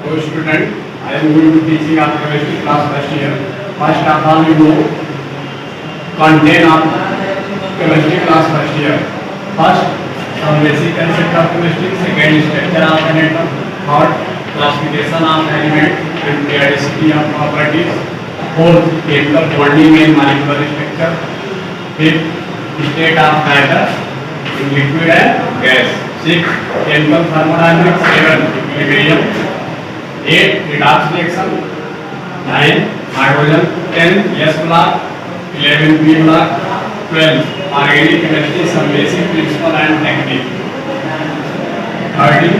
So student, I am going to teaching our chemistry class first year. First of all, you know content of chemistry class first year. First, some basic concept of chemistry. Second, structure of an atom. Third, classification of element and periodicity of properties. Fourth, chemical bonding and molecular structure. Fifth, state of matter in liquid and gas. Sixth, chemical thermodynamics. Seven, equilibrium. 8 redox reaction, 9 hydrogen, 10 S block, 11 P block, 12 organic chemistry, some basic principle and technique, 13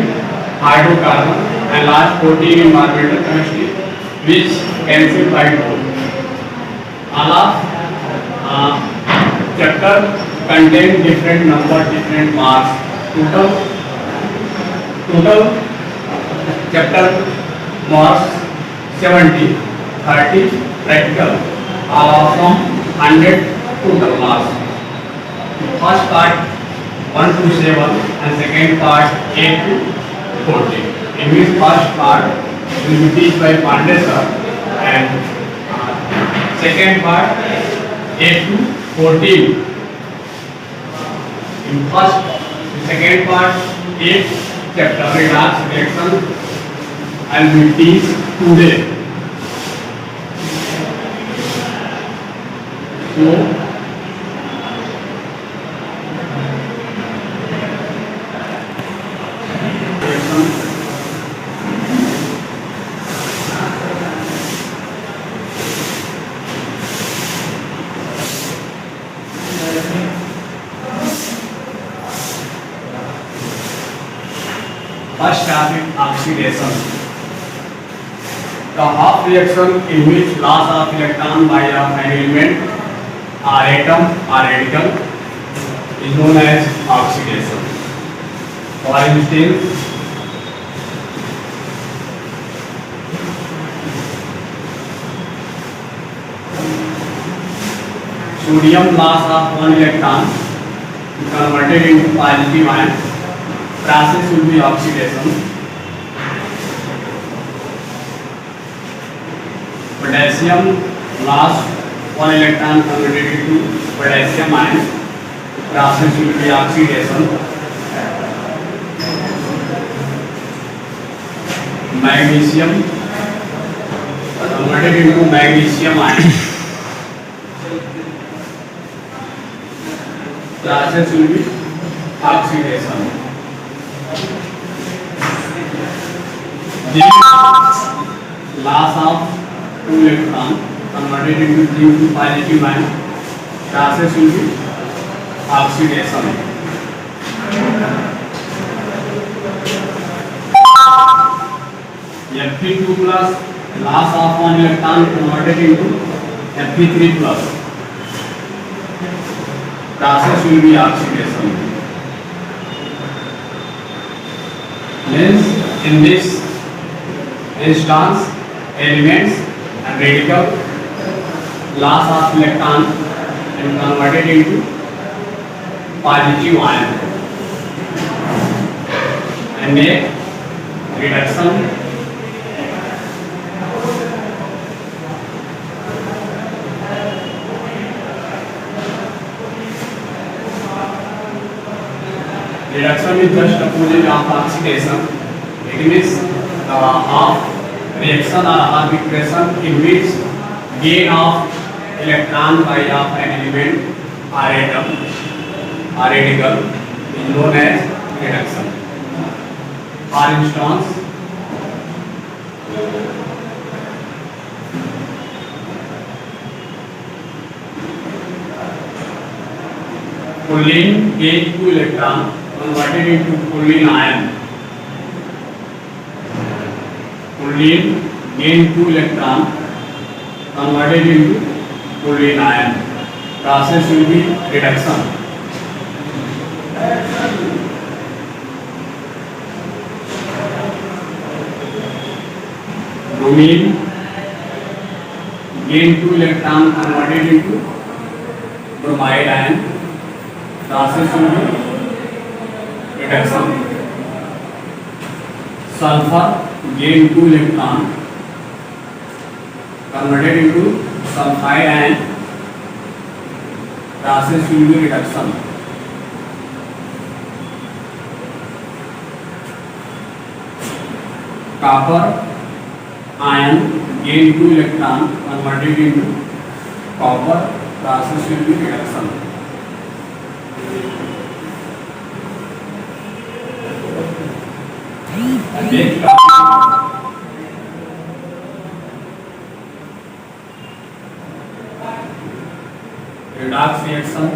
hydrocarbon, and last 14 environmental chemistry, which cancel by 2. All of chapter contain different number, different marks. Total chapter marks 70, 30 practical, all of from 100 total marks. First part 1 to 7 and second part 8 to 14. In which first part will be taught by Pandey sir and second part 8 to 14. In second part 8 chapter redox reaction I will teach today. So, first topic, oxidation. The half reaction in which loss of electron by an element or atom or radical is known as oxidation. For instance, sodium loss of 1 electron converted into positive ion. Process will be oxidation. Potassium lost 1 electron converted into potassium ion. Process will be oxidation. Magnesium converted into magnesium ion. Process will be oxidation. Loss of 2 electron converted into positive ion. Process will be oxidation. Fe2 plus loss of 1 electron converted into Fe3 plus. Process will be oxidation. Means in this instance, elements and radical loss of electron and converted into positive ion and make reduction is just opposite of oxidation. It means the half reaction or arbitration in which gain of electron by of an element or atom or radical is known as reduction. For instance, choline gain 2 electron converted into choline ion. Choline gain 2 electron converted into choline ion. Process will be reduction. Bromine gain 2 electron converted into bromide ion. Process will be reduction. sulfur gain 2 electron converted into sulfide and process will be reduction. Copper ion gain 2 electron converted into copper, process will be reduction. Redox reaction.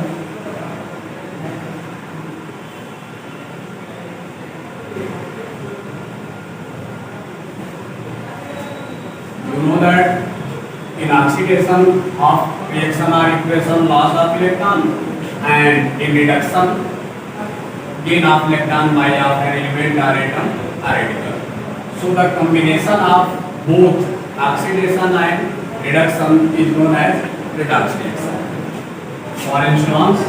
You know that in oxidation of reaction or equation loss of electron, and in reduction gain of electron by of an element or atom or radical. So the combination of both oxidation and reduction is known as redox reaction. For instance,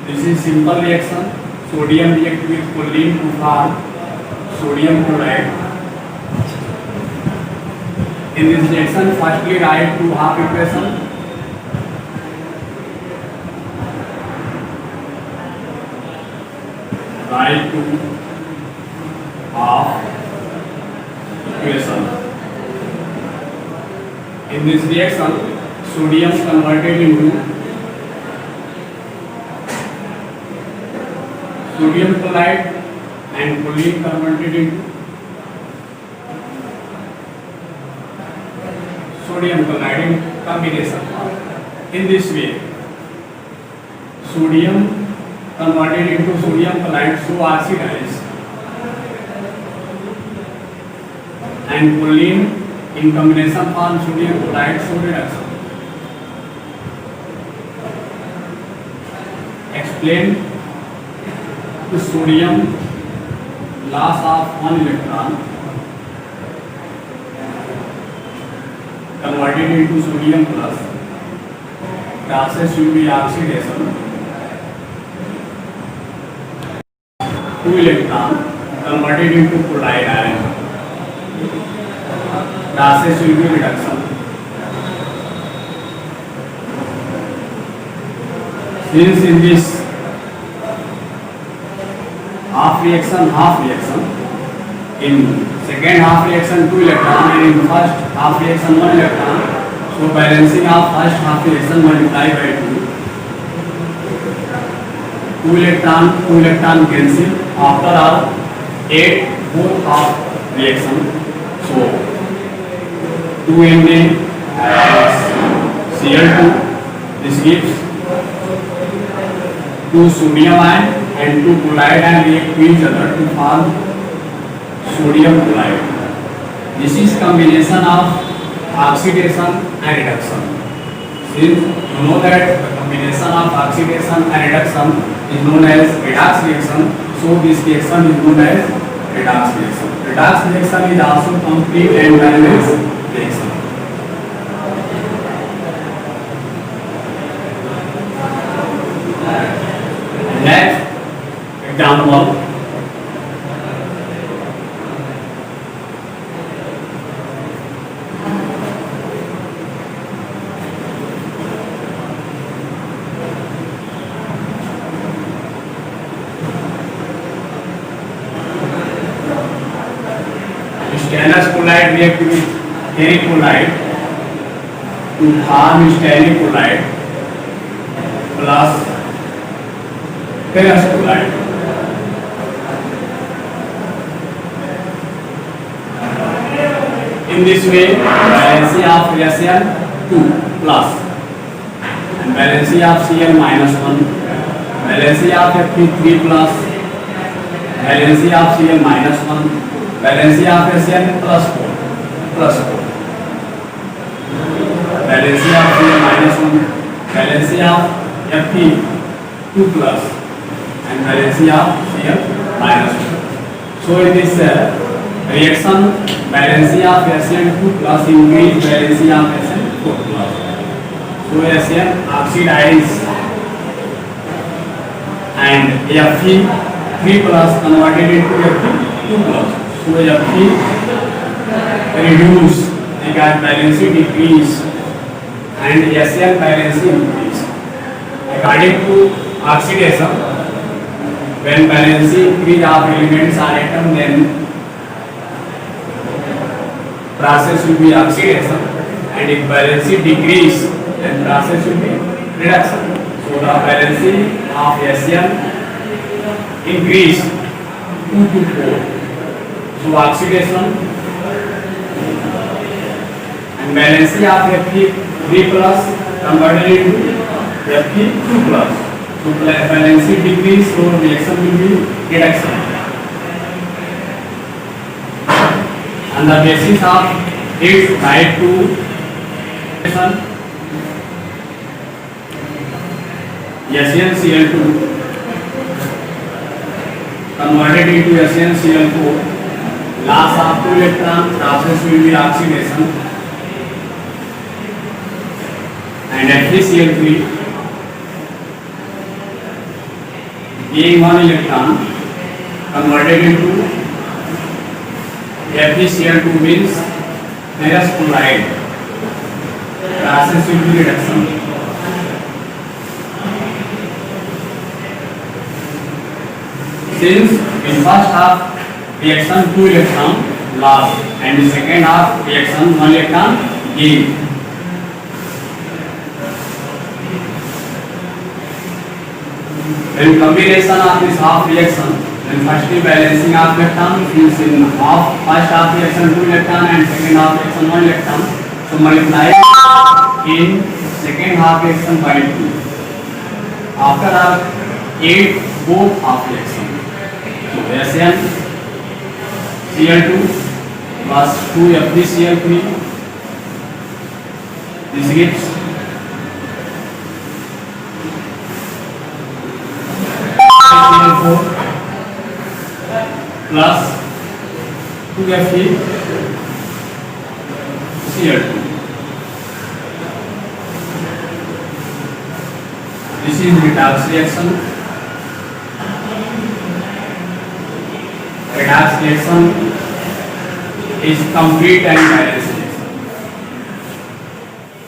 this is simple reaction. Sodium react with choline to form sodium chloride. In this reaction, firstly write two half equation. Write two half equation. In this reaction, sodium converted into sodium chloride and choline converted into sodium chloride in combination. In this way, sodium converted into sodium chloride so oxidized and choline in combination form sodium chloride so reduction. Explain the sodium loss of one electron converted into sodium plus, process will be oxidation. 2 electron converted into chloride ion, process will be reduction. Since in this half reaction, in second half reaction 2 electron and in first half reaction 1 electron, so balancing of first half reaction multiplied by 2 electron cancel. After all 8 both half reaction, so 2 Cl2, this gives 2 sodium ion and 2 chloride ion react to each other to form sodium chloride. This is combination of oxidation and reduction. Since you know that the combination of oxidation and reduction is known as redox reaction, so this reaction is known as redox reaction. Redox reaction is also complete and balanced reaction. Next example. Stannous chloride react with ferric chloride to form stannic chloride plus ferrous chloride. In this way, valency of reaction 2 plus and valency of Cl minus 1, valency of Fe3 plus, valency of Cl minus 1, valency of Hn plus 4, valency of Cl minus 1, valency of Fe2 plus and valency of Cl minus 1. So in this reaction, valency of Hn2 plus increase valency of Hn4 plus. So Hn oxidize and Fe3 plus converted into Fe2 plus. So Fe reduce, the gas valency decrease and SN valency increase. According to oxidation, when valency increase of elements or atom, then process will be oxidation, and if valency decrease, then process will be reduction. So the valency of SN increase 2 to 4. So oxidation and valency of Fe3 plus converted into Fe2 plus. So valency decrease, so reaction will be reduction. On the basis of its right to SnCl2 converted into SnCl4, loss of 2 electron, process will be oxidation, and FeCl3 gain 1 electron converted into FeCl2 means ferrous chloride, process will be reduction. Since in first half reaction 2 electron loss and in second half reaction 1 electron gain. When combination of this half reaction, then firstly balancing of electron, since in first half reaction 2 electron and second half reaction 1 electron, so multiply in second half reaction by 2. After our 8 both half reaction. So SnCl2 plus 2 FeCl3, this gives Cl4 plus 2 FeCl2. This is redox reaction. Redox reaction is complete and balanced.